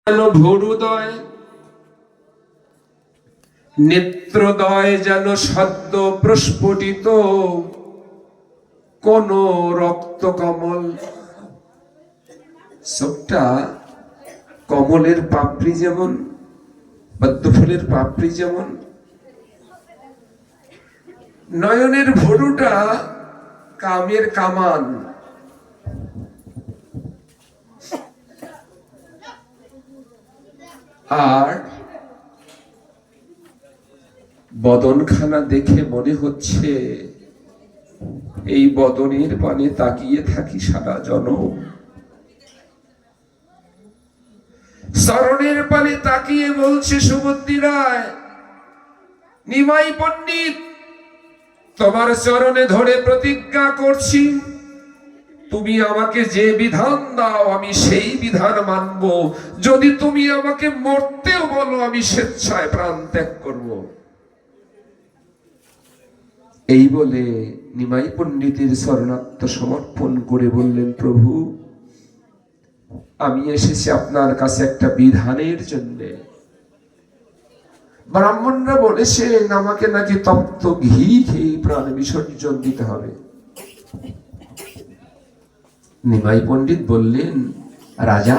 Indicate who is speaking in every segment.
Speaker 1: যেন ভুরুদয়, নেত্রদয় যেন সদ্য প্রস্ফুটিত কোন রক্ত কমল। চোখটা কমলের পাপড়ি যেমন, পদ্ম ফুলের পাপড়ি যেমন, নয়নের ভুরুটা কামের কামান। আর বদনখানা দেখে মনে হচ্ছে এই বদনের পানে তাকিয়ে থাকি সারা জনম। চরণের পানে তাকিয়ে বলছে সুবুদ্ধি রায়, নিমাই পণ্ডিত, তোমার চরণে ধরে প্রতিজ্ঞা করছি, তুমি আমাকে যে বিধান দাও আমি সেই বিধান মানব। যদি তুমি আমাকে মরতেও বলো আমি স্বেচ্ছায় প্রাণ ত্যাগ করব। এই বলে নিমাই পণ্ডিতের শরণাত্ম সমর্পণ করে বললেন, প্রভু আমি এসেছি আপনার কাছে একটা বিধানের জন্য। ব্রাহ্মণরা বলেছেন আমাকে নাকি তপ্ত ঘি খেয়ে প্রাণ বিসর্জন দিতে হবে। নিমাই পণ্ডিত বললেন, রাজা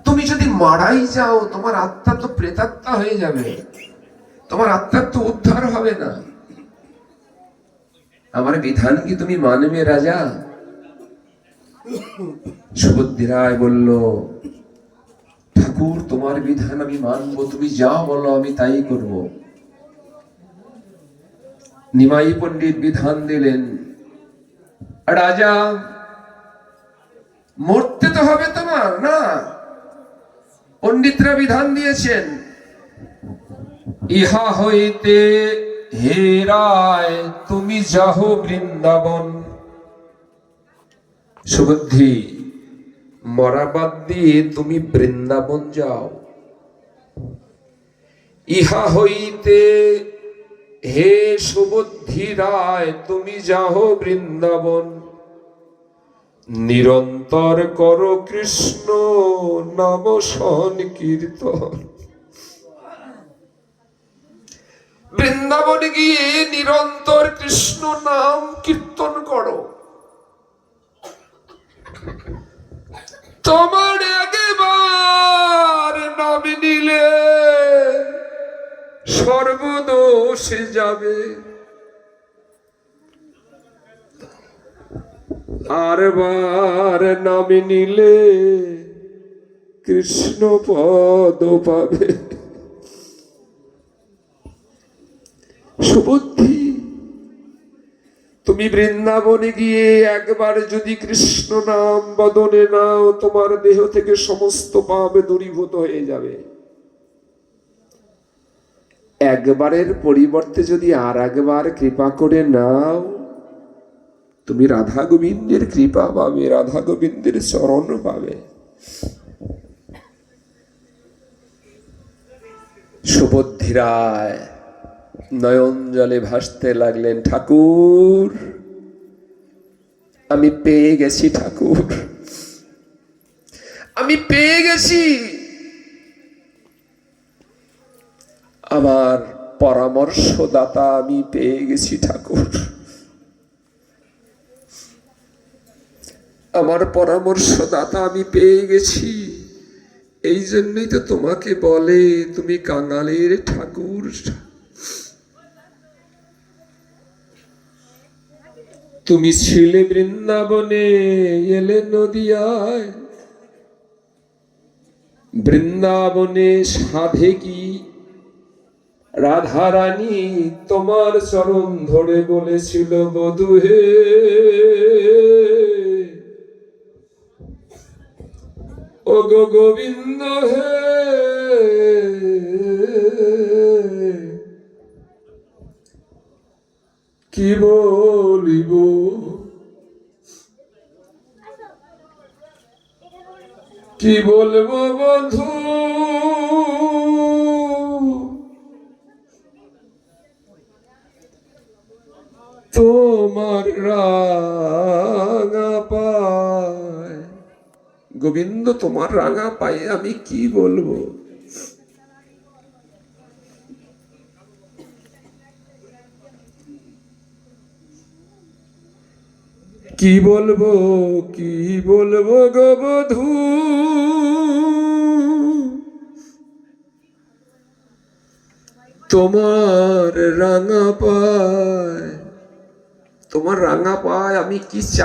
Speaker 1: তুমি যদি মারাই যাও তোমার আত্মা তো প্রেতাত্মা হয়ে যাবে, তোমার আত্মার তো উদ্ধার হবে না। আমার বিধান কি তুমি মানবে রাজা? সুবুদ্ধি রায় বলল, ঠাকুর তোমার বিধান আমি মানবো, তুমি যা বলো আমি তাই করব। নিমাই পণ্ডিত বিধান দিলেন, রাজা মরতে তো হবে তোমার না। পণ্ডিতরা বিধান দিয়েছেন, ইহা হইতে হে রায় তুমি যাহ বৃন্দাবন। সুবুদ্ধি, মরা বাদ দিয়ে তুমি বৃন্দাবন যাও। ইহা হইতে হে সুবুদ্ধি রায় তুমি যাহ বৃন্দাবন। নিরন্তর করো কৃষ্ণ নাম সংকীর্তন। বৃন্দাবনে গিয়ে নিরন্তর কৃষ্ণ নাম কীর্তন করো। তোমার একবার নাম নিলে সর্বদোষ যাবে, আর বার নাম নিলে কৃষ্ণ পদ পাবে। সুবুদ্ধি, তুমি বৃন্দাবনে গিয়ে একবার যদি কৃষ্ণ নাম বদনে নাও তোমার দেহ থেকে সমস্ত পাপ দূরীভূত হয়ে যাবে। একবারের পরিবর্তে যদি আর একবার কৃপা করে নাও তুমি রাধা গোবিন্দের কৃপা পাবে, রাধা গোবিন্দের চরণ পাবে। সুবুদ্ধি রায় নয়ন জলে ভাসতে লাগলেন, ঠাকুর আমি পেয়ে গেছি, ঠাকুর আমি পেয়ে গেছি। আমার পরামর্শদাতা আমি পেয়ে গেছি ঠাকুর, আমার পরামর্শদাতা আমি পেয়ে গেছি। এই জন্যই তো তোমাকে বলে তুমি কাঙালের ঠাকুর। তুমি ছিলে বৃন্দাবনে এলে নদিয়ায়, বৃন্দাবনে সাধে কি রাধা রানী তোমার চরণ ধরে বলেছিল, বধূ হে ও গো গোবিন্দ হে, কি বলিব কি বলবো বধূ, তোমার রাঙা পায় গোবিন্দ তোমার রাঙা পায়ে আমি কি বলবো? কি বলবো, কি বলবো গো বধূ, তোমার রাঙা পায়, তোমার রাঙা পায় আমি কি চাই